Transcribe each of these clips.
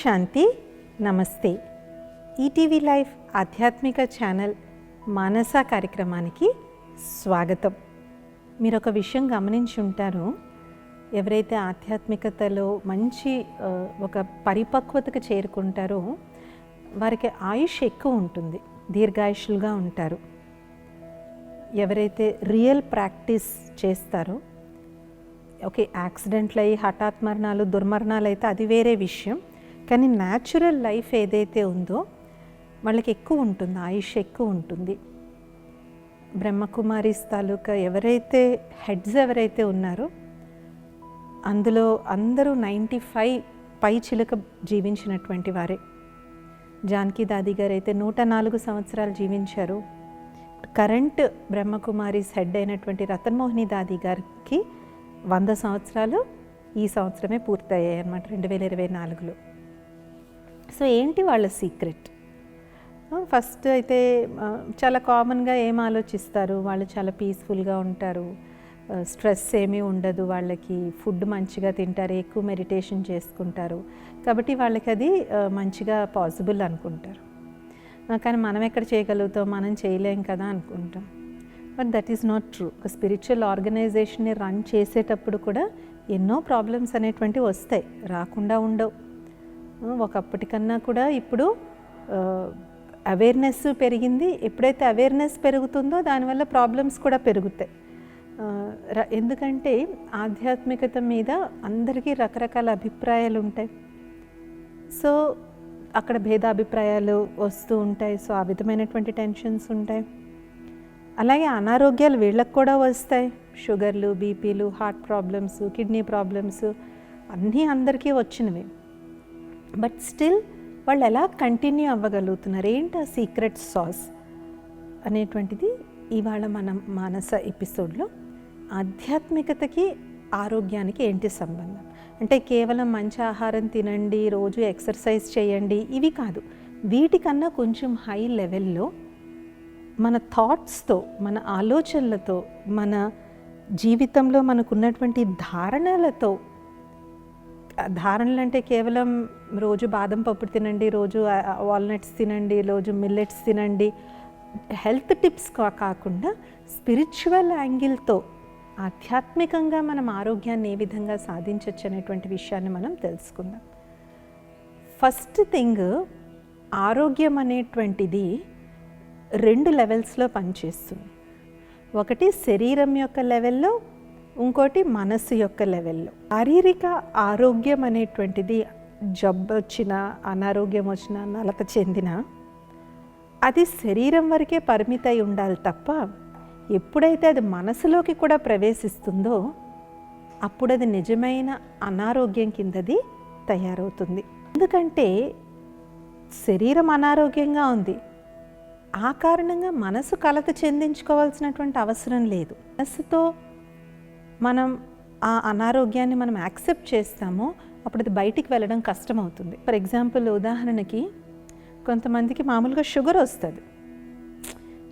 శాంతి నమస్తే. ETV life ఆధ్యాత్మిక channel మానస కార్యక్రమానికి స్వాగతం. మీరు ఒక విషయం గమనించి ఉంటారు, ఎవరైతే ఆధ్యాత్మికతలో మంచి ఒక పరిపక్వతకు చేరుకుంటారో వారికి ఆయుష్ ఎక్కువ ఉంటుంది, దీర్ఘాయుషులుగా ఉంటారు. ఎవరైతే రియల్ ప్రాక్టీస్ చేస్తారో, ఓకే యాక్సిడెంట్లు అయ్యి హఠాత్ మరణాలు దుర్మరణాలు అయితే అది వేరే విషయం, కానీ న్యాచురల్ లైఫ్ ఏదైతే ఉందో వాళ్ళకి ఎక్కువ ఉంటుంది, ఆయుష్ ఎక్కువ ఉంటుంది. బ్రహ్మకుమారీస్ తాలూకా ఎవరైతే హెడ్స్ ఎవరైతే ఉన్నారో అందులో అందరూ 95 పై చిలుక జీవించినటువంటి వారే. జానకి దాది గారు అయితే 104 సంవత్సరాలు జీవించారు. కరెంట్ బ్రహ్మకుమారీస్ హెడ్ అయినటువంటి రతన్మోహిని దాది గారికి 100 సంవత్సరాలు ఈ సంవత్సరమే పూర్తయ్యాయి అన్నమాట, 2024లో. సో ఏంటి వాళ్ళ సీక్రెట్? ఫస్ట్ అయితే చాలా కామన్గా ఏం ఆలోచిస్తారు, వాళ్ళు చాలా పీస్ఫుల్గా ఉంటారు, స్ట్రెస్ ఏమీ ఉండదు వాళ్ళకి, ఫుడ్ మంచిగా తింటారు, ఎక్కువ మెడిటేషన్ చేసుకుంటారు, కాబట్టి వాళ్ళకి అది మంచిగా పాసిబుల్ అనుకుంటారు. కానీ మనం ఎక్కడ చేయగలుగుతాం, మనం చేయలేం కదా అనుకుంటాం. But that is not true. ఒక స్పిరిచువల్ ఆర్గనైజేషన్ని రన్ చేసేటప్పుడు కూడా ఎన్నో ప్రాబ్లమ్స్ అనేటువంటివి వస్తాయి, రాకుండా ఉండవు. ఒకప్పటికన్నా కూడా ఇప్పుడు అవేర్నెస్ పెరిగింది. ఎప్పుడైతే అవేర్నెస్ పెరుగుతుందో దానివల్ల ప్రాబ్లమ్స్ కూడా పెరుగుతాయి. ఎందుకంటే ఆధ్యాత్మికత మీద అందరికీ రకరకాల అభిప్రాయాలు ఉంటాయి. సో అక్కడ భేదాభిప్రాయాలు వస్తూ ఉంటాయి. సో ఆ విధమైనటువంటి టెన్షన్స్ ఉంటాయి. అలాగే అనారోగ్యాలు వీళ్ళకి కూడా వస్తాయి. షుగర్లు, బీపీలు, హార్ట్ ప్రాబ్లమ్స్, కిడ్నీ ప్రాబ్లమ్స్ అన్నీ అందరికీ వచ్చినవి. బట్ స్టిల్ వాళ్ళు ఎలా కంటిన్యూ అవ్వగలుగుతున్నారు, ఏంటి ఆ సీక్రెట్ సాస్ అనేటువంటిది ఇవాళ మనం మానస ఎపిసోడ్లో ఆధ్యాత్మికతకి ఆరోగ్యానికి ఏంటి సంబంధం అంటే కేవలం మంచి ఆహారం తినండి, రోజు ఎక్సర్సైజ్ చేయండి ఇవి కాదు. వీటికన్నా కొంచెం హై లెవెల్లో మన థాట్స్తో, మన ఆలోచనలతో, మన జీవితంలో మనకున్నటువంటి ధారణలతో, ధారణలు అంటే కేవలం రోజు బాదం పప్పు తినండి, రోజు వాల్నట్స్ తినండి, రోజు మిల్లెట్స్ తినండి, హెల్త్ టిప్స్ కాకుండా స్పిరిచువల్ యాంగిల్తో ఆధ్యాత్మికంగా మనం ఆరోగ్యాన్ని ఏ విధంగా సాధించవచ్చు అనేటువంటి విషయాన్ని మనం తెలుసుకుందాం. ఫస్ట్ థింగ్, ఆరోగ్యం అనేటువంటిది 2 లెవెల్స్లో పనిచేస్తుంది. ఒకటి శరీరం యొక్క లెవెల్లో, ఇంకోటి మనసు యొక్క లెవెల్లో. శారీరక ఆరోగ్యం అనేటువంటిది జబ్బు వచ్చినా, అనారోగ్యం వచ్చినా, నలత చెందినా అది శరీరం వరకే పరిమితై ఉండాలి తప్ప ఎప్పుడైతే అది మనసులోకి కూడా ప్రవేశిస్తుందో అప్పుడు అది నిజమైన అనారోగ్యం కిందది తయారవుతుంది. ఎందుకంటే శరీరం అనారోగ్యంగా ఉంది, ఆ కారణంగా మనసు కలత చెందించుకోవాల్సినటువంటి అవసరం లేదు. మనసుతో మనం ఆ అనారోగ్యాన్ని మనం యాక్సెప్ట్ చేస్తామో అప్పుడు అది బయటికి వెళ్ళడం కష్టమవుతుంది. ఫర్ ఎగ్జాంపుల్, ఉదాహరణకి కొంతమందికి మామూలుగా షుగర్ వస్తుంది,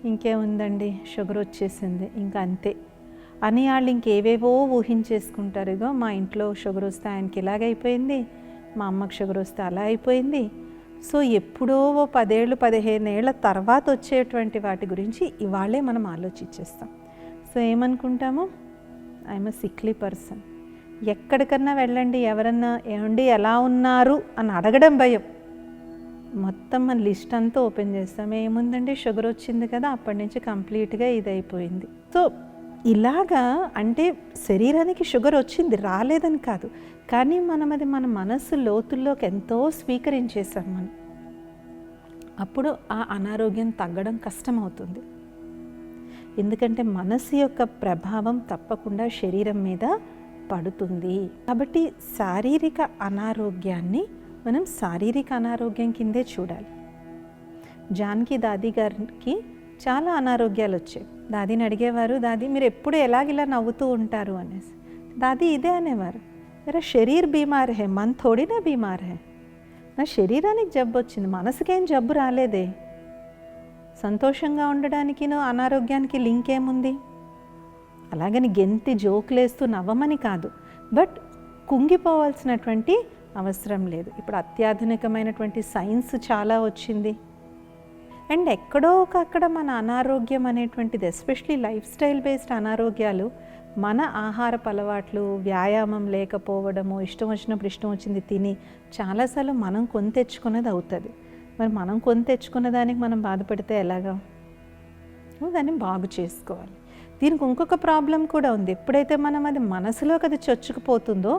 ఇంకేముందండి షుగర్ వచ్చేసింది ఇంకా అంతే అని వాళ్ళు ఇంకేవేవో ఊహించేసుకుంటారు. ఇగో మా ఇంట్లో షుగర్ వస్తే ఆయనకి ఇలాగైపోయింది, మా అమ్మకి షుగర్ వస్తే అలా అయిపోయింది. సో ఎప్పుడో 10 ఏళ్ళు 15 ఏళ్ల తర్వాత వచ్చేటువంటి వాటి గురించి ఇవాళే మనం ఆలోచించేస్తాం. సో ఏమనుకుంటాము, ఐఎమ్ ఎ సిక్లీ పర్సన్. ఎక్కడికన్నా వెళ్ళండి, ఎవరన్నా ఏమండి ఎలా ఉన్నారు అని అడగడం భయం. మొత్తం మన లిస్ట్ అంతా ఓపెన్ చేస్తాం, ఏముందండి షుగర్ వచ్చింది కదా, అప్పటి నుంచి కంప్లీట్గా ఇది అయిపోయింది. సో ఇలాగా అంటే శరీరానికి షుగర్ వచ్చింది, రాలేదని కాదు, కానీ మనం అది మన మనసు లోతుల్లోకి ఎంతో స్వీకరించేసాం మనం. అప్పుడు ఆ అనారోగ్యం తగ్గడం కష్టమవుతుంది. ఎందుకంటే మనసు యొక్క ప్రభావం తప్పకుండా శరీరం మీద పడుతుంది. కాబట్టి శారీరక అనారోగ్యాన్ని మనం శారీరక అనారోగ్యం కిందే చూడాలి. జానకి దాది గారికి చాలా అనారోగ్యాలు వచ్చాయి. దాదిని అడిగేవారు, దాది మీరు ఎప్పుడు ఎలాగిలా నవ్వుతూ ఉంటారు అనేసి. దాది ఇదే అనేవారు, मेरा शरीर बीमार है, मन थोड़ी ना बीमार है. నా శరీరానికి జబ్బు వచ్చింది, మనసుకేం జబ్బు రాలేదే. సంతోషంగా ఉండడానికి అనారోగ్యానికి లింక్ ఏముంది? అలాగని గెంతి జోకులేస్తూ నవ్వమని కాదు, బట్ కుంగిపోవాల్సినటువంటి అవసరం లేదు. ఇప్పుడు అత్యాధునికమైనటువంటి సైన్స్ చాలా వచ్చింది. అండ్ ఎక్కడో ఒకక్కడ మన అనారోగ్యం అనేటువంటిది, ఎస్పెషలీ లైఫ్ స్టైల్ బేస్డ్ అనారోగ్యాలు, మన ఆహారపు అలవాట్లు, వ్యాయామం లేకపోవడము, ఇష్టం వచ్చినప్పుడు ఇష్టం వచ్చింది తిని చాలాసార్లు మనం కొని తెచ్చుకున్నది అవుతుంది. మరి మనం కొని తెచ్చుకున్న దానికి మనం బాధపడితే ఎలాగా? దాన్ని బాగు చేసుకోవాలి. దీనికి ఇంకొక ప్రాబ్లం కూడా ఉంది. ఎప్పుడైతే మనం అది మనసులోకి అది చొచ్చుకుపోతుందో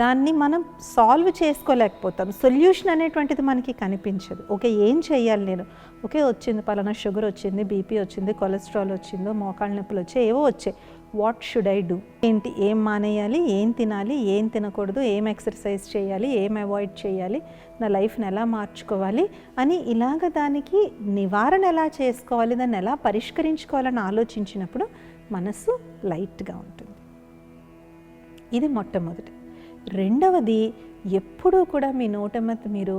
దాన్ని మనం సాల్వ్ చేసుకోలేకపోతాం. సొల్యూషన్ అనేటువంటిది మనకి కనిపించదు. ఓకే, ఏం చేయాలి నేను? ఓకే, వచ్చింది పలానా షుగర్ వచ్చింది, బీపీ వచ్చింది, కొలెస్ట్రాల్ వచ్చిందో, మోకాళ్ళ నొప్పులు వచ్చాయి, ఏవో వచ్చాయి. What should I do? ఏంటి, ఏం మానేయాలి, ఏం తినాలి, ఏం తినకూడదు, ఏం ఎక్సర్సైజ్ చేయాలి, ఏం అవాయిడ్ చేయాలి, నా లైఫ్ని ఎలా మార్చుకోవాలి అని ఇలాగ దానికి నివారణ ఎలా చేసుకోవాలి, దాన్ని ఎలా పరిష్కరించుకోవాలని ఆలోచించినప్పుడు మనసు లైట్గా ఉంటుంది. ఇది మొట్టమొదటి. రెండవది, ఎప్పుడూ కూడా మీ నోటమత్ మీరు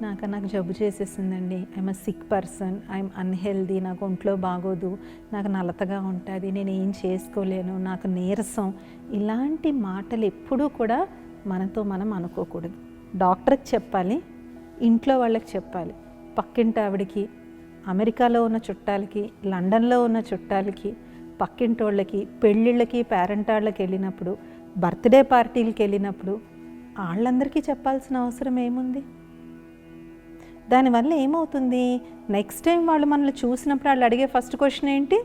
నాకు జబ్బు చేసేసిందండి, I'm a sick person, I'm unhealthy, నాకు ఒంట్లో బాగోదు, నాకు నలతగా ఉంటుంది, నేను ఏం చేసుకోలేను, నాకు నీరసం, ఇలాంటి మాటలు ఎప్పుడూ కూడా మనతో మనం అనుకోకూడదు. డాక్టర్కి చెప్పాలి, ఇంట్లో వాళ్ళకి చెప్పాలి, పక్కింటి ఆవిడకి, అమెరికాలో ఉన్న చుట్టాలకి, లండన్లో ఉన్న చుట్టాలకి, పక్కింటి వాళ్ళకి, పెళ్ళిళ్ళకి, పేరెంటాళ్ళకి వెళ్ళినప్పుడు, బర్త్డే పార్టీలకి వెళ్ళినప్పుడు వాళ్ళందరికీ చెప్పాల్సిన అవసరం ఏముంది? దానివల్ల ఏమవుతుంది, నెక్స్ట్ టైం వాళ్ళు మనల్ని చూసినప్పుడు వాళ్ళు అడిగే ఫస్ట్ క్వశ్చన్ ఏంటి?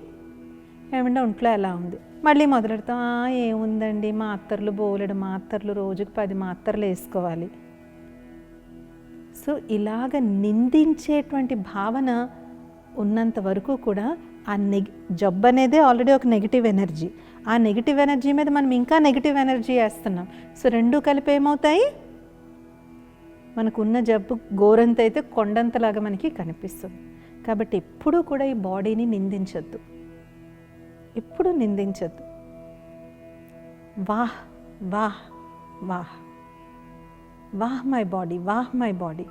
ఏమంటే ఒంట్లో ఎలా ఉంది? మళ్ళీ మొదలెడతాం, ఏముందండి, మాత్రలు బోలెడు మాత్రలు, రోజుకి 10 మాత్రలు వేసుకోవాలి. సో ఇలాగ నిందించేటువంటి భావన ఉన్నంత వరకు కూడా ఆ జబ్బు అనేది ఆల్రెడీ ఒక నెగిటివ్ ఎనర్జీ. ఆ నెగిటివ్ ఎనర్జీ మీద మనం ఇంకా నెగిటివ్ ఎనర్జీ వేస్తున్నాం. సో రెండు కలిపి ఏమవుతాయి, మనకున్న జబ్బు గోరంత అయితే కొండంతలాగా మనకి కనిపిస్తుంది. కాబట్టి ఎప్పుడూ కూడా ఈ బాడీని నిందించద్దు, ఎప్పుడు నిందించద్దు. వాహ్ వాహ్ వాహ్, వాహ్ మై బాడీ, వాహ్ మై బాడీ.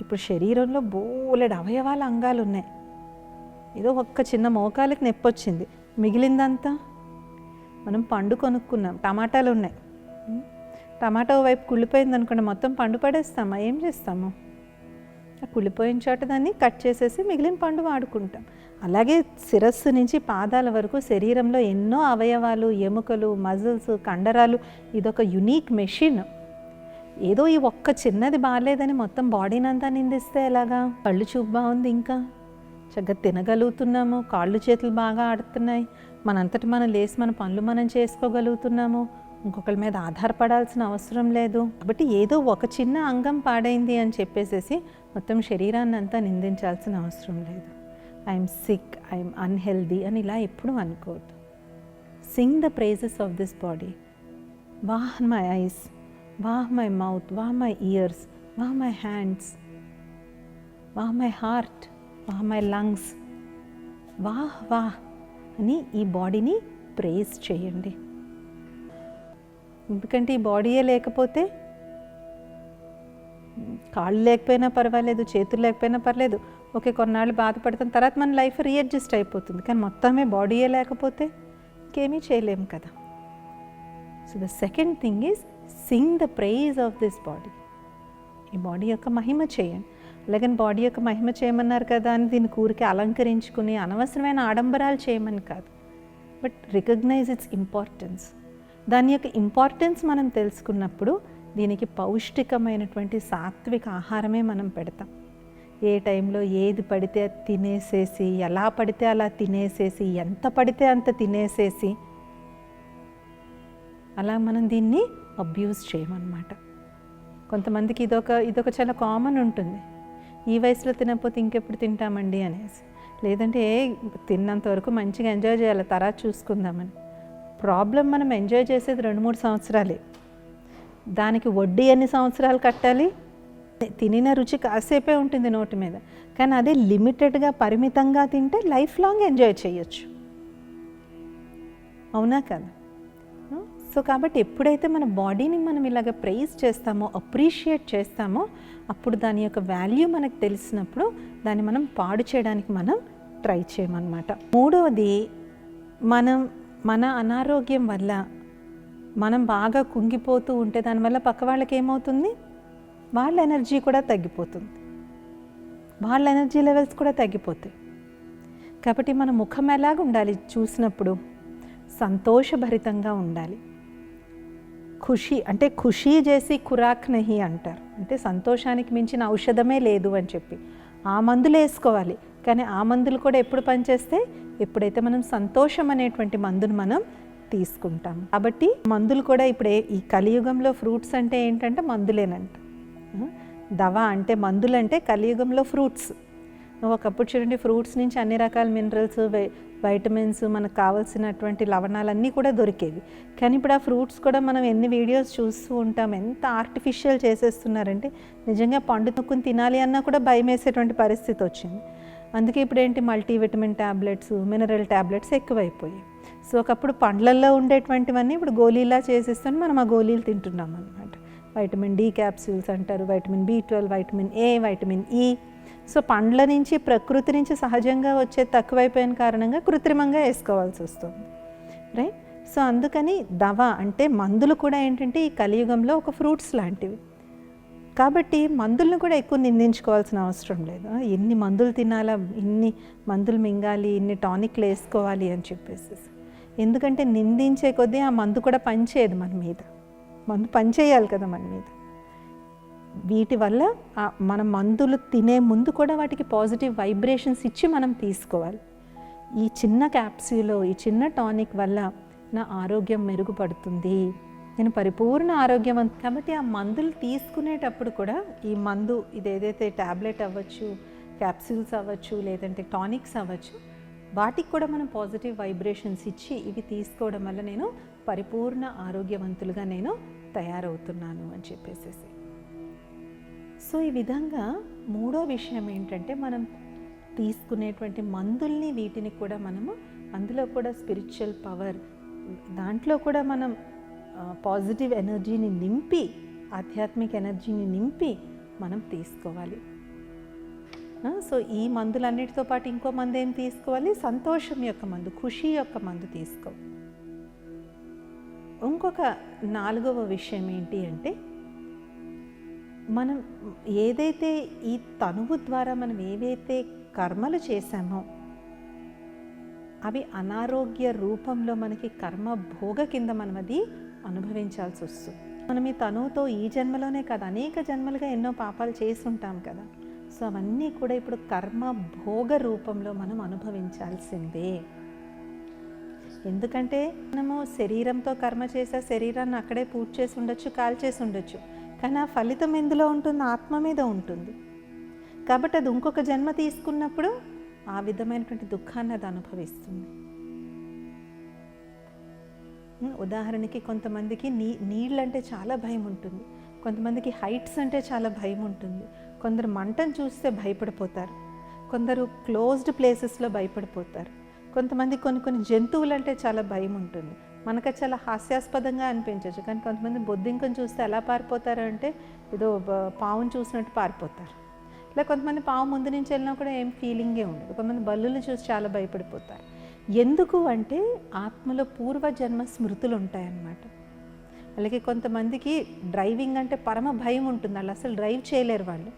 ఇప్పుడు శరీరంలో బోలెడు అవయవాల అంగాలు ఉన్నాయి. ఏదో ఒక్క చిన్న మోకాలకి నొప్పి వచ్చింది, మిగిలిందంతా మనం పండు కొనుక్కున్నాం, టమాటాలు ఉన్నాయి, టమాటో వైపు కుళ్ళిపోయింది అనుకోండి, మొత్తం పండు పడేస్తామా? ఏం చేస్తాము? ఆ కుళ్ళిపోయిన చోట దాన్ని కట్ చేసేసి మిగిలిన పండు వాడుకుంటాం. అలాగే శిరస్సు నుంచి పాదాల వరకు శరీరంలో ఎన్నో అవయవాలు, ఎముకలు, మజిల్స్, కండరాలు, ఇదొక యునీక్ మెషిన్. ఏదో ఈ ఒక్క చిన్నది బాగాలేదని మొత్తం బాడీని అంతా నిందిస్తే ఎలాగా? కళ్ళు చూపు బాగుంది, ఇంకా చక్కగా తినగలుగుతున్నాము, కాళ్ళు చేతులు బాగా ఆడుతున్నాయి, మనంతటి మనం లేసి మన పనులు మనం చేసుకోగలుగుతున్నాము, ఇంకొకరి మీద ఆధారపడాల్సిన అవసరం లేదు. కాబట్టి ఏదో ఒక చిన్న అంగం పాడైంది అని చెప్పేసేసి మొత్తం శరీరాన్ని అంతా నిందించాల్సిన అవసరం లేదు. ఐఎమ్ సిక్, ఐఎమ్ అన్హెల్దీ అని ఇలా ఎప్పుడూ అనుకోవద్దు. Sing the praises of this body. వాహ్ మై ఐస్, వాహ్ మై మౌత్, వాహ్ మై ఇయర్స్, వాహ్ మై హ్యాండ్స్, వాహ్ మై హార్ట్, వాహ్ మై లంగ్స్, వాహ్ వాహ్ అని ఈ బాడీని ప్రైజ్ చేయండి. ఎందుకంటే ఈ బాడీయే లేకపోతే, కాళ్ళు లేకపోయినా పర్వాలేదు, చేతులు లేకపోయినా పర్లేదు, ఓకే కొన్నాళ్ళు బాధపడతాం, తర్వాత మన లైఫ్ రీఅడ్జస్ట్ అయిపోతుంది. కానీ మొత్తమే బాడీయే లేకపోతే ఇంకేమీ చేయలేము కదా. So the second thing is sing the praise of this body. ఈ బాడీ యొక్క మహిమ చేయండి. అలాగని బాడీ యొక్క మహిమ చేయమన్నారు కదా అని దీన్ని ఊరికి అలంకరించుకుని అనవసరమైన ఆడంబరాలు చేయమని కాదు, బట్ రికగ్నైజ్ ఇట్స్ ఇంపార్టెన్స్. దాని యొక్క ఇంపార్టెన్స్ మనం తెలుసుకున్నప్పుడు దీనికి పౌష్టికమైనటువంటి సాత్విక ఆహారమే మనం పెడతాం. ఏ టైంలో ఏది పడితే అది తినేసేసి, ఎలా పడితే అలా తినేసేసి, ఎంత పడితే అంత తినేసేసి అలా మనం దీన్ని అబ్యూజ్ చేయమన్నమాట. కొంతమందికి ఇదొక చాలా కామన్ ఉంటుంది, ఈ వయసులో తినకపోతే ఇంకెప్పుడు తింటామండి అనేసి, లేదంటే తిన్నంత వరకు మంచిగా ఎంజాయ్ చేయాలి, తర్వాత చూసుకుందామని. ప్రాబ్లం మనం ఎంజాయ్ చేసేది 2-3 సంవత్సరాలే, దానికి వడ్డీ ఎన్ని సంవత్సరాలు కట్టాలి? తినిన రుచి కాసేపే ఉంటుంది నోటి మీద, కానీ అదే లిమిటెడ్గా పరిమితంగా తింటే లైఫ్ లాంగ్ ఎంజాయ్ చేయొచ్చు. అవునా కదా? సో కాబట్టి ఎప్పుడైతే మన బాడీని మనం ఇలాగ ప్రైజ్ చేస్తామో, అప్రిషియేట్ చేస్తామో, అప్పుడు దాని యొక్క వాల్యూ మనకు తెలిసినప్పుడు దాన్ని మనం పాడు చేయడానికి మనం ట్రై చేయమన్నమాట. మూడవది, మన అనారోగ్యం వల్ల మనం బాగా కుంగిపోతూ ఉంటే దానివల్ల పక్క వాళ్ళకి ఏమవుతుంది, వాళ్ళ ఎనర్జీ కూడా తగ్గిపోతుంది, వాళ్ళ ఎనర్జీ లెవెల్స్ కూడా తగ్గిపోతాయి. కాబట్టి మన ముఖం ఎలాగ ఉండాలి చూసినప్పుడు, సంతోషభరితంగా ఉండాలి. ఖుషి అంటే ఖుషీ చేసి ఖురాక్ నహి అంటారు, అంటే సంతోషానికి మించిన ఔషధమే లేదు అని చెప్పి ఆ మందులు వేసుకోవాలి. కానీ ఆ మందులు కూడా ఎప్పుడు పనిచేస్తే, ఎప్పుడైతే మనం సంతోషం అనేటువంటి మందును మనం తీసుకుంటాం. కాబట్టి మందులు కూడా ఇప్పుడు ఈ కలియుగంలో ఫ్రూట్స్ అంటే ఏంటంటే మందులేనంట. దవా అంటే మందులు, అంటే కలియుగంలో ఫ్రూట్స్. ఒకప్పుడు చూడండి, ఫ్రూట్స్ నుంచి అన్ని రకాల మినరల్స్, వైటమిన్స్, మనకు కావాల్సినటువంటి లవణాలన్నీ కూడా దొరికేవి. కానీ ఇప్పుడు ఆ ఫ్రూట్స్ కూడా మనం ఎన్ని వీడియోస్ చూస్తూ ఉంటాం, ఎంత ఆర్టిఫిషియల్ చేసేస్తున్నారంటే నిజంగా పండు తొక్కుని తినాలి అన్నా కూడా భయం వేసేటువంటి పరిస్థితి వచ్చింది. అందుకే ఇప్పుడు ఏంటి, మల్టీవిటమిన్ ట్యాబ్లెట్స్, మినరల్ ట్యాబ్లెట్స్ ఎక్కువైపోయాయి. సో ఒకప్పుడు పండ్లల్లో ఉండేటువంటివన్నీ ఇప్పుడు గోళీలా చేసేస్తాను, మనం ఆ గోళీలు తింటున్నాం అనమాట. వైటమిన్ డి క్యాప్సూల్స్ అంటారు, vitamin B12, vitamin A, vitamin E. So పండ్ల నుంచి, ప్రకృతి నుంచి సహజంగా వచ్చే తక్కువైపోయిన కారణంగా కృత్రిమంగా వేసుకోవాల్సి వస్తుంది, రైట్. సో అందుకని దవా అంటే మందులు కూడా ఏంటంటే ఈ కలియుగంలో ఒక ఫ్రూట్స్ లాంటివి. కాబట్టి మందులను కూడా ఎక్కువ నిందించుకోవాల్సిన అవసరం లేదు. ఎన్ని మందులు తినాలా, ఇన్ని మందులు మింగాలి, ఇన్ని టానిక్లు వేసుకోవాలి అని చెప్పేసి. ఎందుకంటే నిందించే కొద్దీ ఆ మందు కూడా పనిచేయదు మన మీద, మందు పనిచేయాలి కదా మన మీద. వీటి వల్ల మన మందులు తినే ముందు కూడా వాటికి పాజిటివ్ వైబ్రేషన్స్ ఇచ్చి మనం తీసుకోవాలి. ఈ చిన్న క్యాప్సూల్, ఈ చిన్న టానిక్ వల్ల నా ఆరోగ్యం మెరుగుపడుతుంది, నేను పరిపూర్ణ ఆరోగ్యవంతం. కాబట్టి ఆ మందులు తీసుకునేటప్పుడు కూడా ఈ మందు, ఇది ఏదైతే ట్యాబ్లెట్ అవ్వచ్చు, క్యాప్సూల్స్ అవ్వచ్చు, లేదంటే టానిక్స్ అవ్వచ్చు, వాటికి కూడా మనం పాజిటివ్ వైబ్రేషన్స్ ఇచ్చి ఇవి తీసుకోవడం వల్ల నేను పరిపూర్ణ ఆరోగ్యవంతులుగా నేను తయారవుతున్నాను అని చెప్పేసి. సో ఈ విధంగా మూడో విషయం ఏంటంటే, మనం తీసుకునేటువంటి మందుల్ని, వీటిని కూడా మనము, అందులో కూడా స్పిరిచువల్ పవర్, దాంట్లో కూడా మనం పాజిటివ్ ఎనర్జీని నింపి, ఆధ్యాత్మిక ఎనర్జీని నింపి మనం తీసుకోవాలి. సో ఈ మందులన్నిటితో పాటు ఇంకో మందు ఏం తీసుకోవాలి, సంతోషం యొక్క మందు, ఖుషి యొక్క మందు తీసుకోవాలి. ఇంకొక నాలుగవ విషయం ఏంటి అంటే, మనం ఏదైతే ఈ తనువు ద్వారా మనం ఏవైతే కర్మలు చేశామో అవి అనారోగ్య రూపంలో మనకి కర్మ భోగ కింద మనం అది అనుభవించాల్సి వస్తుంది. మనం ఈ తనువుతో ఈ జన్మలోనే కాదు, అనేక జన్మలుగా ఎన్నో పాపాలు చేసి ఉంటాం కదా. సో అవన్నీ కూడా ఇప్పుడు కర్మ భోగ రూపంలో మనం అనుభవించాల్సిందే. ఎందుకంటే మనము శరీరంతో కర్మ చేసే శరీరాన్ని అక్కడే పూజ చేసి ఉండొచ్చు, కాల్చేసి ఉండొచ్చు, కానీ ఆ ఫలితం ఎందులో ఉంటుంది, ఆత్మ మీద ఉంటుంది. కాబట్టి అది ఇంకొక జన్మ తీసుకున్నప్పుడు ఆ విధమైనటువంటి దుఃఖాన్ని అది అనుభవిస్తుంది. ఉదాహరణకి కొంతమందికి నీళ్ళంటే చాలా భయం ఉంటుంది, కొంతమందికి హైట్స్ అంటే చాలా భయం ఉంటుంది, కొందరు మంటను చూస్తే భయపడిపోతారు, కొందరు క్లోజ్డ్ ప్లేసెస్లో భయపడిపోతారు, కొంతమంది కొన్ని జంతువులు అంటే చాలా భయం ఉంటుంది. మనకు చాలా హాస్యాస్పదంగా అనిపించవచ్చు, కానీ కొంతమంది బొద్దింకను చూస్తే ఎలా పారిపోతారు అంటే ఏదో పావును చూసినట్టు పారిపోతారు. ఇలా కొంతమంది పావు ముందు నుంచి వెళ్ళినా కూడా ఏం ఫీలింగే ఉండదు. కొంతమంది బల్లులు చూసి చాలా భయపడిపోతారు. ఎందుకు అంటే ఆత్మలో పూర్వజన్మ స్మృతులు ఉంటాయన్నమాట. అలాగే కొంతమందికి డ్రైవింగ్ అంటే పరమ భయం ఉంటుంది, వాళ్ళు అసలు డ్రైవ్ చేయలేరు వాళ్ళు.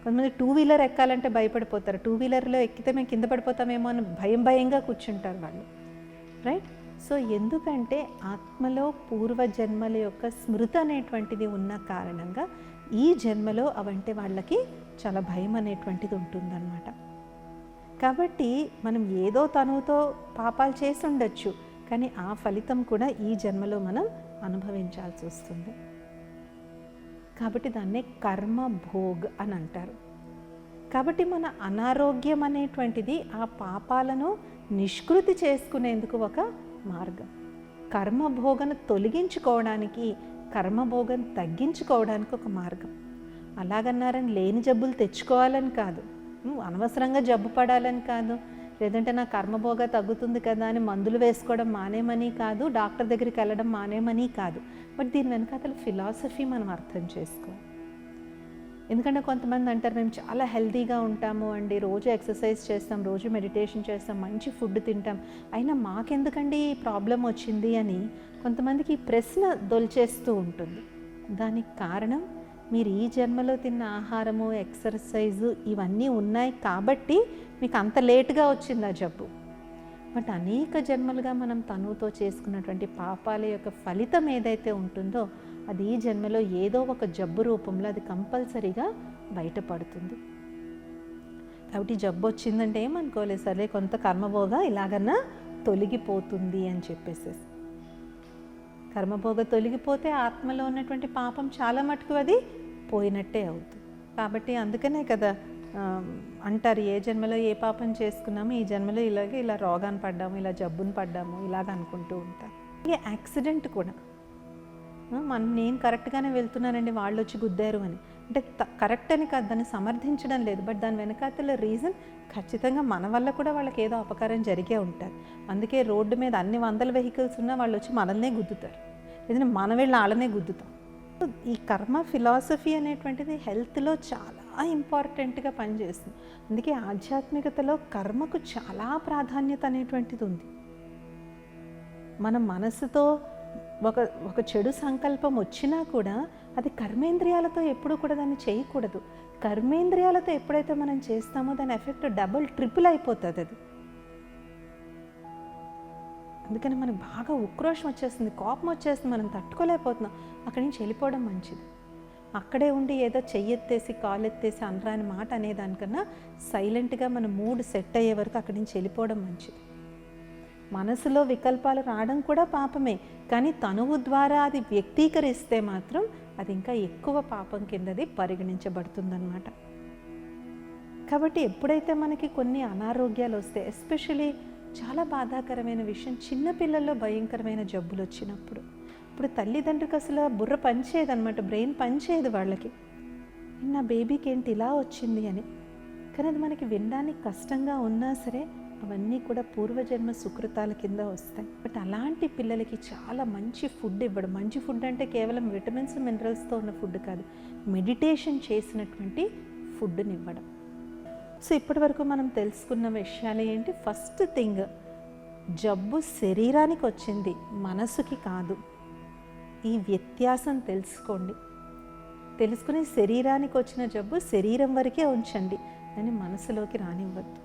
కొంతమంది 2 వీలర్ ఎక్కాలంటే భయపడిపోతారు, 2 వీలర్లో ఎక్కితే మేము కింద పడిపోతామేమో అని భయంగా కూర్చుంటారు వాళ్ళు, రైట్. సో ఎందుకంటే ఆత్మలో పూర్వజన్మల యొక్క స్మృతి అనేటువంటిది ఉన్న కారణంగా ఈ జన్మలో అవంటే వాళ్ళకి చాలా భయం అనేటువంటిది ఉంటుందన్నమాట. కాబట్టి మనం ఏదో తనుతో పాపాలు చేసి ఉండొచ్చు, కానీ ఆ ఫలితం కూడా ఈ జన్మలో మనం అనుభవించాల్సి వస్తుంది. కాబట్టి దాన్నే కర్మ భోగ్ అని అంటారు. కాబట్టి మన అనారోగ్యం అనేటువంటిది ఆ పాపాలను నిష్కృతి చేసుకునేందుకు ఒక మార్గం. కర్మభోగను తొలగించుకోవడానికి, కర్మభోగం తగ్గించుకోవడానికి ఒక మార్గం. అలాగన్నారని లేని జబ్బులు తెచ్చుకోవాలని కాదు, అనవసరంగా జబ్బు పడాలని కాదు, లేదంటే నా కర్మభోగ తగ్గుతుంది కదా అని మందులు వేసుకోవడం మానేమని కాదు, డాక్టర్ దగ్గరికి వెళ్ళడం మానేమని కాదు. బట్ దీని వెనకాతల ఫిలాసఫీ మనం అర్థం చేసుకోవాలి. ఎందుకంటే కొంతమంది అంటారు మేము చాలా హెల్తీగా ఉంటాము అండి, రోజు ఎక్సర్సైజ్ చేస్తాం, రోజు మెడిటేషన్ చేస్తాం, మంచి ఫుడ్ తింటాం, అయినా మాకెందుకండి ఈ ప్రాబ్లం వచ్చింది అని కొంతమందికి ఈ ప్రశ్న దొల్చేస్తూ ఉంటుంది. దానికి కారణం మీరు ఈ జన్మలో తిన్న ఆహారము, ఎక్సర్సైజు ఇవన్నీ ఉన్నాయి కాబట్టి మీకు అంత లేటుగా వచ్చింది ఆ జబ్బు. బట్ అనేక జన్మలుగా మనం తనువుతో చేసుకున్నటువంటి పాపాల యొక్క ఫలితం ఏదైతే ఉంటుందో అది ఈ జన్మలో ఏదో ఒక జబ్బు రూపంలో అది కంపల్సరీగా బయటపడుతుంది. కాబట్టి జబ్బు వచ్చిందంటే ఏమనుకోలేదు, సరే కొంత కర్మభోగ ఇలాగన్నా తొలగిపోతుంది అని చెప్పేసి. కర్మభోగ తొలగిపోతే ఆత్మలో ఉన్నటువంటి పాపం చాలా మటుకు అది పోయినట్టే అవుతుంది. కాబట్టి అందుకనే కదా అంటారు, ఏ జన్మలో ఏ పాపం చేసుకున్నాము ఈ జన్మలో ఇలా రోగాన్ని పడ్డాము, ఇలా జబ్బుని పడ్డాము, ఇలాగ అనుకుంటూ ఉంటారు. ఇక యాక్సిడెంట్ కూడా నేను కరెక్ట్గానే వెళ్తున్నానండి వాళ్ళు వచ్చి గుద్దారు అని అంటే కరెక్ట్ అని కాదు, దాన్ని సమర్థించడం లేదు. బట్ దాని వెనకాతల రీజన్ ఖచ్చితంగా మన వల్ల కూడా వాళ్ళకి ఏదో అపకారం జరిగే ఉంటుంది. అందుకే రోడ్డు మీద అన్ని వందల వెహికల్స్ ఉన్నా వాళ్ళు వచ్చి మనల్నే గుద్దుతారు, లేదంటే మన వెళ్ళి వాళ్ళనే గుద్దుతాం. ఈ కర్మ ఫిలాసఫీ అనేటువంటిది హెల్త్లో చాలా ఇంపార్టెంట్గా పనిచేస్తుంది. అందుకే ఆధ్యాత్మికతలో కర్మకు చాలా ప్రాధాన్యత అనేటువంటిది ఉంది. మన మనసుతో ఒక చెడు సంకల్పం వచ్చినా కూడా అది కర్మేంద్రియాలతో ఎప్పుడూ కూడా దాన్ని చేయకూడదు. కర్మేంద్రియాలతో ఎప్పుడైతే మనం చేస్తామో దాని ఎఫెక్ట్ డబుల్ ట్రిపుల్ అయిపోతుంది అది. అందుకని మనకు బాగా ఉక్రోషం వచ్చేస్తుంది, కోపం వచ్చేస్తుంది, మనం తట్టుకోలేకపోతున్నాం. అక్కడి నుంచి వెళ్ళిపోవడం మంచిది. అక్కడే ఉండి ఏదో చెయ్యెత్తేసి కాలెత్తేసి అనరాని మాట అనేదానికన్నా సైలెంట్గా మన మూడ్ సెట్ అయ్యే వరకు అక్కడి నుంచి వెళ్ళిపోవడం మంచిది. మనసులో వికల్పాలు రావడం కూడా పాపమే, కానీ తనువు ద్వారా అది వ్యక్తీకరిస్తే మాత్రం అది ఇంకా ఎక్కువ పాపం కిందది పరిగణించబడుతుందన్నమాట. కాబట్టి ఎప్పుడైతే మనకి కొన్ని అనారోగ్యాలు వస్తాయి, ఎస్పెషలీ చాలా బాధాకరమైన విషయం చిన్నపిల్లల్లో భయంకరమైన జబ్బులు వచ్చినప్పుడు, ఇప్పుడు తల్లిదండ్రులకు అసలు బుర్ర పనిచేయదనమాట, బ్రెయిన్ పనిచేయదు వాళ్ళకి, నా బేబీకి ఏంటి ఇలా వచ్చింది అని. కానీ అది మనకి వినడానికి కష్టంగా ఉన్నా సరే అవన్నీ కూడా పూర్వజన్మ సుకృతాల కింద వస్తాయి. బట్ అలాంటి పిల్లలకి చాలా మంచి ఫుడ్ ఇవ్వడం, మంచి ఫుడ్ అంటే కేవలం విటమిన్స్ మినరల్స్తో ఉన్న ఫుడ్ కాదు, మెడిటేషన్ చేసినటువంటి ఫుడ్ని ఇవ్వడం. సో ఇప్పటి వరకు మనం తెలుసుకున్న విషయాలు ఏంటి? ఫస్ట్ థింగ్, జబ్బు శరీరానికి వచ్చింది, మనసుకి కాదు. ఈ వ్యత్యాసం తెలుసుకోండి. తెలుసుకుని శరీరానికి వచ్చిన జబ్బు శరీరం వరకే ఉంచండి, దాన్ని మనసులోకి రానివ్వద్దు.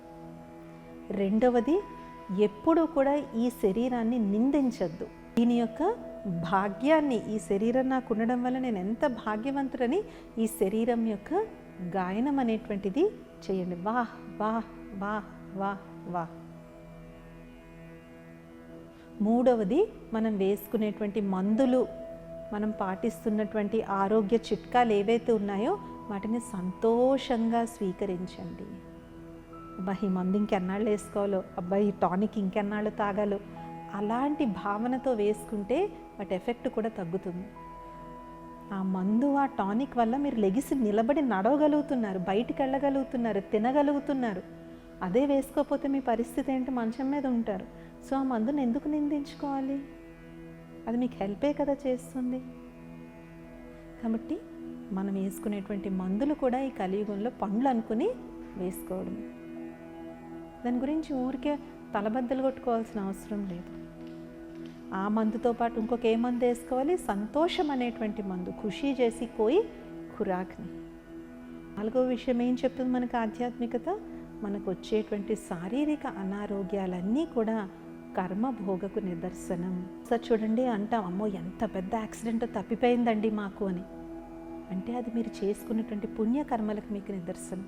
రెండవది, ఎప్పుడూ కూడా ఈ శరీరాన్ని నిందించద్దు. దీని యొక్క భాగ్యాన్ని, ఈ శరీరం నాకు ఉండడం వల్ల నేను ఎంత భాగ్యవంతుడని ఈ శరీరం యొక్క గాయనం అనేటువంటిది చేయండి. వాహ్ వాహ్ వాహ్ వాహ్ వాహ్. మూడవది, మనం వేసుకునేటువంటి మందులు, మనం పాటిస్తున్నటువంటి ఆరోగ్య చిట్కాలు ఏవైతే ఉన్నాయో వాటిని సంతోషంగా స్వీకరించండి. అబ్బా ఈ మందు ఇంకెన్నాళ్ళు వేసుకోవాలో, అబ్బా ఈ టానిక్ ఇంకెన్నాళ్ళు తాగాలో, అలాంటి భావనతో వేసుకుంటే వాటి ఎఫెక్ట్ కూడా తగ్గుతుంది. ఆ మందు, ఆ టానిక్ వల్ల మీరు లెగిసి నిలబడి నడవగలుగుతున్నారు, బయటికి వెళ్ళగలుగుతున్నారు, తినగలుగుతున్నారు. అదే వేసుకోకపోతే మీ పరిస్థితి ఏంటి? మంచం మీద ఉంటారు. సో ఆ మందుని ఎందుకు నిందించుకోవాలి? అది మీకు హెల్పే కదా చేస్తుంది. కాబట్టి మనం వేసుకునేటువంటి మందులు కూడా ఈ కలియుగంలో పండ్లు అనుకుని వేసుకోవడం. దాని గురించి ఊరికే తలబద్దలు కొట్టుకోవాల్సిన అవసరం లేదు. ఆ మందుతో పాటు ఇంకొక ఏ మందు వేసుకోవాలి? సంతోషం అనేటువంటి మందు, ఖుషీ చేసి కోయి ఖురాక్ని. నాలుగో విషయం ఏం చెప్తుంది మనకు ఆధ్యాత్మికత? మనకు వచ్చేటువంటి శారీరక అనారోగ్యాలన్నీ కూడా కర్మభోగకు నిదర్శనం. సార్ చూడండి అంటాం, అమ్మో ఎంత పెద్ద యాక్సిడెంట్ తప్పిపోయిందండి మాకు అని. అంటే అది మీరు చేసుకున్నటువంటి పుణ్యకర్మలకు మీకు నిదర్శనం.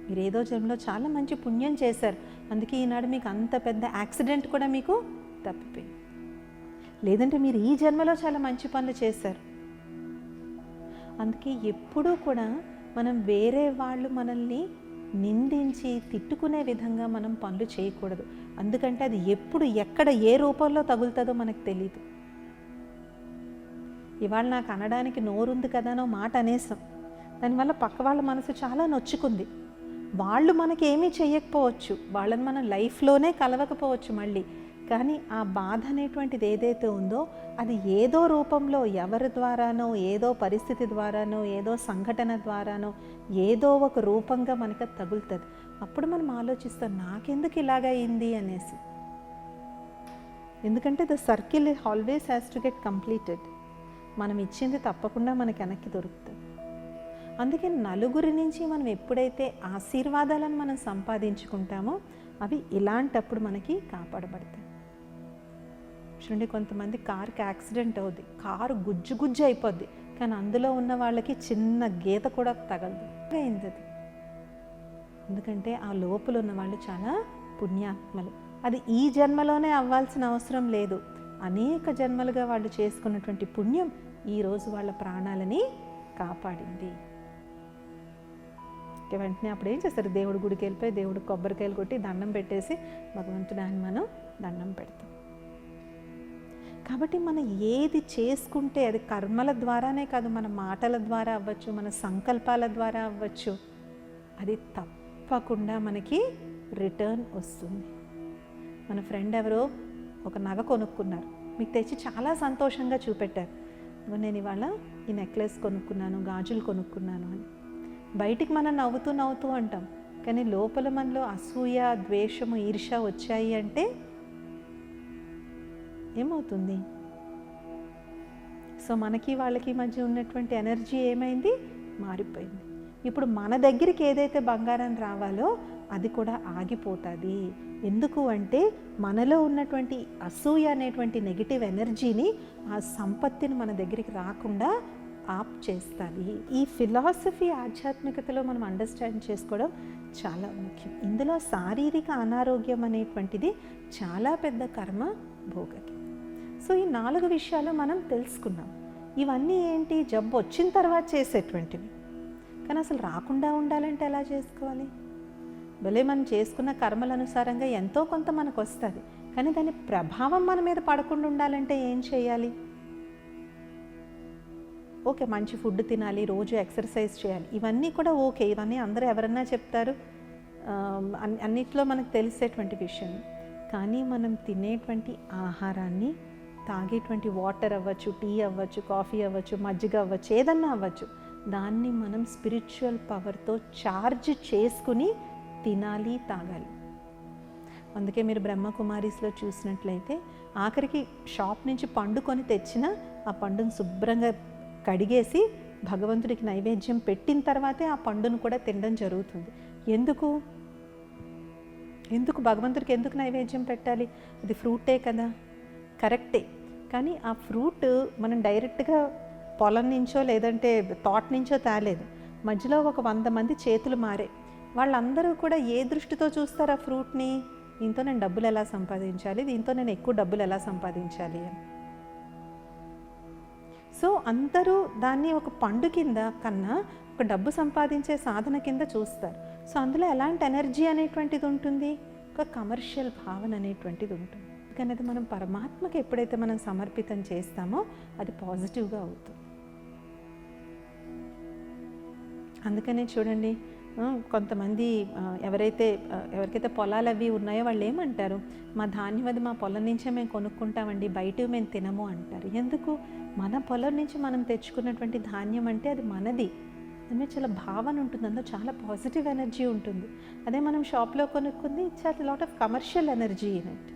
మీరు ఏదో జన్మలో చాలా మంచి పుణ్యం చేశారు, అందుకే ఈనాడు మీకు అంత పెద్ద యాక్సిడెంట్ కూడా మీకు తప్పిపోయింది. లేదంటే మీరు ఈ జన్మలో చాలా మంచి పనులు చేశారు. అందుకే ఎప్పుడూ కూడా మనం వేరే వాళ్ళు మనల్ని నిందించి తిట్టుకునే విధంగా మనం పనులు చేయకూడదు. అందుకంటే అది ఎప్పుడు ఎక్కడ ఏ రూపంలో తగులుతుందో మనకు తెలియదు. ఇవాళ నాకు అనడానికి నోరుంది కదా అనో మాట అనేసాం, దానివల్ల పక్క వాళ్ళ మనసు చాలా నొచ్చుకుంది. వాళ్ళు మనకి ఏమీ చెయ్యకపోవచ్చు, వాళ్ళని మనం లైఫ్లోనే కలవకపోవచ్చు మళ్ళీ, కానీ ఆ బాధ అనేటువంటిది ఏదైతే ఉందో అది ఏదో రూపంలో, ఎవరి ద్వారానో, ఏదో పరిస్థితి ద్వారానో, ఏదో సంఘటన ద్వారానో, ఏదో ఒక రూపంగా మనకు తగులుతుంది. అప్పుడు మనం ఆలోచిస్తాం, నాకెందుకు ఇలాగ అయింది అనేసి. ఎందుకంటే the circle always has to get completed. మనం ఇచ్చింది తప్పకుండా మనకి వెనక్కి దొరుకుతుంది. అందుకే నలుగురి నుంచి మనం ఎప్పుడైతే ఆశీర్వాదాలను మనం సంపాదించుకుంటామో అవి ఇలాంటప్పుడు మనకి కాపాడబడతాయి. చూడండి, కొంతమంది కారుకి యాక్సిడెంట్ అవుద్ది, కారు గుజ్జు అయిపోద్ది, కానీ అందులో ఉన్న వాళ్ళకి చిన్న గీత కూడా తగలదు. అయింది అది. ఎందుకంటే ఆ లోపల ఉన్న వాళ్ళు చాలా పుణ్యాత్మలు. అది ఈ జన్మలోనే అవ్వాల్సిన అవసరం లేదు. అనేక జన్మలుగా వాళ్ళు చేసుకున్నటువంటి పుణ్యం ఈరోజు వాళ్ళ ప్రాణాలని కాపాడింది. వెంటనే అప్పుడు ఏం చేస్తారు, దేవుడి గుడికి వెళ్ళిపోయి దేవుడు కొబ్బరికాయలు కొట్టి దండం పెట్టేసి భగవంతుడు అని మనం దండం పెడతాం. కాబట్టి మనం ఏది చేసుకుంటే అది కర్మల ద్వారానే కాదు, మన మాటల ద్వారా అవ్వచ్చు, మన సంకల్పాల ద్వారా అవ్వచ్చు, అది తప్పకుండా మనకి రిటర్న్ వస్తుంది. మన ఫ్రెండ్ ఎవరో ఒక నగ కొనుక్కున్నారు, మీకు తెచ్చి చాలా సంతోషంగా చూపెట్టారు, నేను ఇవాళ ఈ నెక్లెస్ కొనుక్కున్నాను, గాజులు కొనుక్కున్నాను అని. బయటికి మనం నవ్వుతూ అంటాం, కానీ లోపల మనలో అసూయ, ద్వేషము, ఈర్ష వచ్చాయి అంటే ఏమవుతుంది? సో మనకి వాళ్ళకి మధ్య ఉన్నటువంటి ఎనర్జీ ఏమైంది? మారిపోయింది. ఇప్పుడు మన దగ్గరికి ఏదైతే బంగారం రావాలో అది కూడా ఆగిపోతుంది. ఎందుకు అంటే మనలో ఉన్నటువంటి అసూయ అనేటువంటి నెగిటివ్ ఎనర్జీని, ఆ సంపత్తిని మన దగ్గరికి రాకుండా ఆప్ చేస్తుంది. ఈ ఫిలాసఫీ ఆధ్యాత్మికతలో మనం అండర్స్టాండ్ చేసుకోవడం చాలా ముఖ్యం. ఇందులో శారీరక అనారోగ్యం అనేటువంటిది చాలా పెద్ద కర్మ భోగకి. సో ఈ 4 విషయాలు మనం తెలుసుకున్నాం. ఇవన్నీ ఏంటి? జబ్బు వచ్చిన తర్వాత చేసేటువంటివి. కానీ అసలు రాకుండా ఉండాలంటే ఎలా చేసుకోవాలి? భలే మనం చేసుకున్న కర్మల అనుసారంగా ఎంతో కొంత మనకు వస్తుంది, కానీ దాని ప్రభావం మన మీద పడకుండా ఉండాలంటే ఏం చేయాలి? ఓకే, మంచి ఫుడ్ తినాలి, రోజు ఎక్సర్సైజ్ చేయాలి, ఇవన్నీ కూడా ఓకే, ఇవన్నీ అందరూ ఎవరన్నా చెప్తారు, అన్నిట్లో మనకు తెలిసేటువంటి విషయం. కానీ మనం తినేటువంటి ఆహారాన్ని, తాగేటువంటి వాటర్ అవ్వచ్చు, టీ అవ్వచ్చు, కాఫీ అవ్వచ్చు, మజ్జిగ అవ్వచ్చు, ఏదన్నా అవ్వచ్చు, దాన్ని మనం స్పిరిచువల్ పవర్తో ఛార్జ్ చేసుకుని తినాలి, తాగాలి. అందుకే మీరు బ్రహ్మకుమారీస్లో చూసినట్లయితే ఆఖరికి షాప్ నుంచి పండు కొని తెచ్చిన ఆ పండును శుభ్రంగా కడిగేసి భగవంతుడికి నైవేద్యం పెట్టిన తర్వాతే ఆ పండును కూడా తినడం జరుగుతుంది. ఎందుకు భగవంతుడికి ఎందుకు నైవేద్యం పెట్టాలి? అది ఫ్రూటే కదా, కరెక్టే. కానీ ఆ ఫ్రూట్ మనం డైరెక్ట్గా పొలం నుంచో లేదంటే తోట నుంచో తేలేదు. మధ్యలో ఒక 100 మంది చేతులు మారే, వాళ్ళందరూ కూడా ఏ దృష్టితో చూస్తారు ఆ ఫ్రూట్ని? దీంతో నేను డబ్బులు ఎలా సంపాదించాలి, దీంతో నేను ఎక్కువ డబ్బులు ఎలా సంపాదించాలి అని. సో అందరూ దాన్ని ఒక పండు కింద కన్నా ఒక డబ్బు సంపాదించే సాధన కింద చూస్తారు. సో అందులో ఎలాంటి ఎనర్జీ అనేటువంటిది ఉంటుంది? ఒక కమర్షియల్ భావన అనేటువంటిది ఉంటుంది. కానీ అది మనం పరమాత్మకి ఎప్పుడైతే మనం సమర్పితం చేస్తామో అది పాజిటివ్గా అవుతుంది. అందుకనే చూడండి, కొంతమంది ఎవరికైతే పొలాలు అవి ఉన్నాయో వాళ్ళు ఏమంటారు, మా ధాన్యం అది మా పొలం నుంచే మేము కొనుక్కుంటామండి, బయట మేము తినము అంటారు. ఎందుకు? మన పొలం నుంచి మనం తెచ్చుకున్నటువంటి ధాన్యం అంటే అది మనది, దాని చాలా భావన ఉంటుంది, అందులో చాలా పాజిటివ్ ఎనర్జీ ఉంటుంది. అదే మనం షాప్లో కొనుక్కుంది, it's lot of commercial energy in it.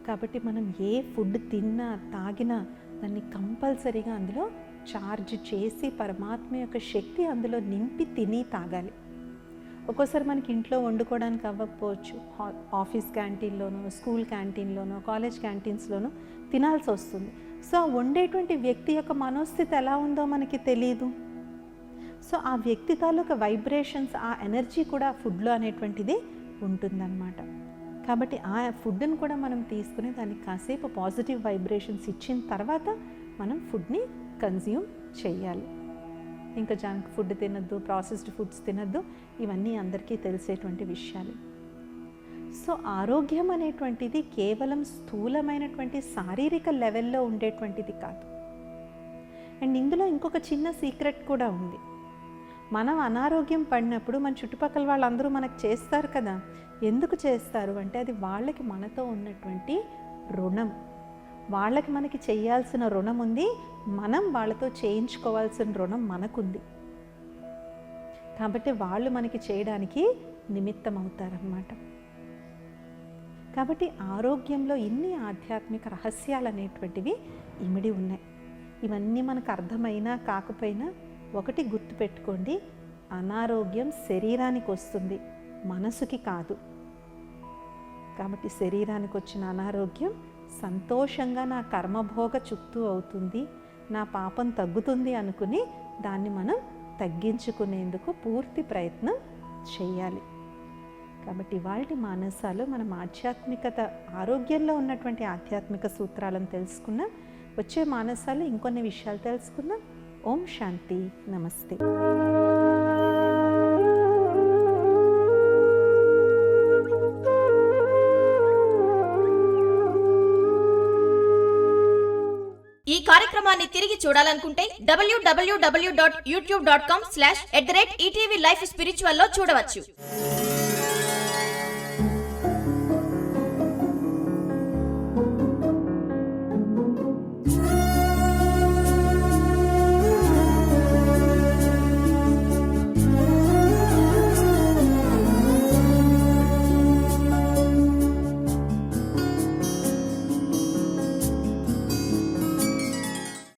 కాబట్టి మనం ఏ ఫుడ్ తిన్నా తాగినా దాన్ని కంపల్సరీగా అందులో ఛార్జ్ చేసి పరమాత్మ యొక్క శక్తి అందులో నింపి తిని తాగాలి. ఒక్కోసారి మనకి ఇంట్లో వండుకోవడానికి అవ్వకపోవచ్చు, ఆఫీస్ క్యాంటీన్లోనో, స్కూల్ క్యాంటీన్లోనో, కాలేజ్ క్యాంటీన్స్లోనో తినాల్సి వస్తుంది. సో ఆ వండేటువంటి వ్యక్తి యొక్క మనోస్థితి ఎలా ఉందో మనకి తెలియదు. సో ఆ వ్యక్తి తాలూకా వైబ్రేషన్స్, ఆ ఎనర్జీ కూడా ఫుడ్లో అనేటువంటిది ఉంటుందన్నమాట. కాబట్టి ఆ ఫుడ్ని కూడా మనం తీసుకుని దానికి కాసేపు పాజిటివ్ వైబ్రేషన్స్ ఇచ్చిన తర్వాత మనం ఫుడ్ని కన్జ్యూమ్ చేయాలి. ఇంకా జంక్ ఫుడ్ తినద్దు, ప్రాసెస్డ్ ఫుడ్స్ తినద్దు, ఇవన్నీ అందరికీ తెలిసేటువంటి విషయాలు. సో ఆరోగ్యం అనేటువంటిది కేవలం స్థూలమైనటువంటి శారీరక లెవెల్లో ఉండేటువంటిది కాదు. అండ్ ఇందులో ఇంకొక చిన్న సీక్రెట్ కూడా ఉంది. మనం అనారోగ్యం పడినప్పుడు మన చుట్టుపక్కల వాళ్ళందరూ మనకు చేస్తారు కదా. ఎందుకు చేస్తారు అంటే అది వాళ్ళకి మనతో ఉన్నటువంటి రుణం, వాళ్ళకి మనకి చేయాల్సిన రుణం ఉంది, మనం వాళ్ళతో చేయించుకోవాల్సిన రుణం మనకుంది. కాబట్టి వాళ్ళు మనకి చేయడానికి నిమిత్తం అవుతారన్నమాట. కాబట్టి ఆరోగ్యంలో ఇన్ని ఆధ్యాత్మిక రహస్యాలు అనేటువంటివి ఇమిడి ఉన్నాయి. ఇవన్నీ మనకు అర్థమైనా కాకపోయినా ఒకటి గుర్తుపెట్టుకోండి, అనారోగ్యం శరీరానికి వస్తుంది, మనసుకి కాదు. కాబట్టి శరీరానికి వచ్చిన అనారోగ్యం సంతోషంగా నా కర్మభోగ చుట్టూ అవుతుంది, నా పాపం తగ్గుతుంది అనుకుని దాన్ని మనం తగ్గించుకునేందుకు పూర్తి ప్రయత్నం చేయాలి. కాబట్టి వాటి మానసాలు మనం ఆధ్యాత్మికత, ఆరోగ్యంలో ఉన్నటువంటి ఆధ్యాత్మిక సూత్రాలను తెలుసుకున్నాం. వచ్చే మానసాలు ఇంకొన్ని విషయాలు తెలుసుకుందాం. ఓం శాంతి, నమస్తే. ఈ కార్యక్రమాన్ని తిరిగి చూడాలనుకుంటే www.youtube.com/ETV Life Spiritual లో చూడవచ్చు.